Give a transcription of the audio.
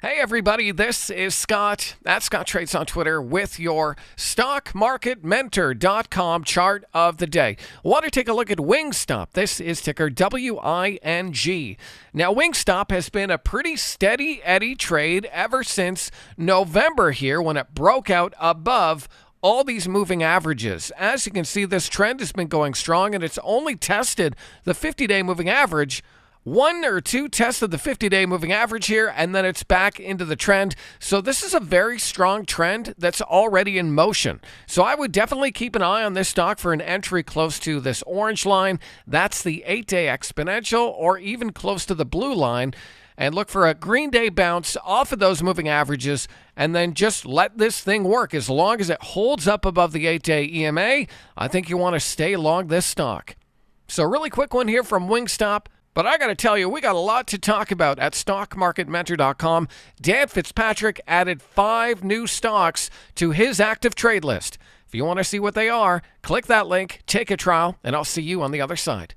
Hey everybody, this is Scott at Scott Trades on Twitter with your stockmarketmentor.com chart of the day. Want to take a look at Wingstop. This is ticker WING. Now, Wingstop has been a pretty steady Eddie trade ever since November here when it broke out above all these moving averages. As you can see, this trend has been going strong and it's only tested the 50-day moving average. One or two tests of the 50-day moving average here, and then it's back into the trend. So this is a very strong trend that's already in motion. So I would definitely keep an eye on this stock for an entry close to this orange line. That's the 8-day exponential, or even close to the blue line. And look for a green day bounce off of those moving averages, and then just let this thing work. As long as it holds up above the 8-day EMA, I think you want to stay long this stock. So really quick one here from Wingstop. But I got to tell you, we got a lot to talk about at stockmarketmentor.com. Dan Fitzpatrick added 5 new stocks to his active trade list. If you want to see what they are, click that link, take a trial, and I'll see you on the other side.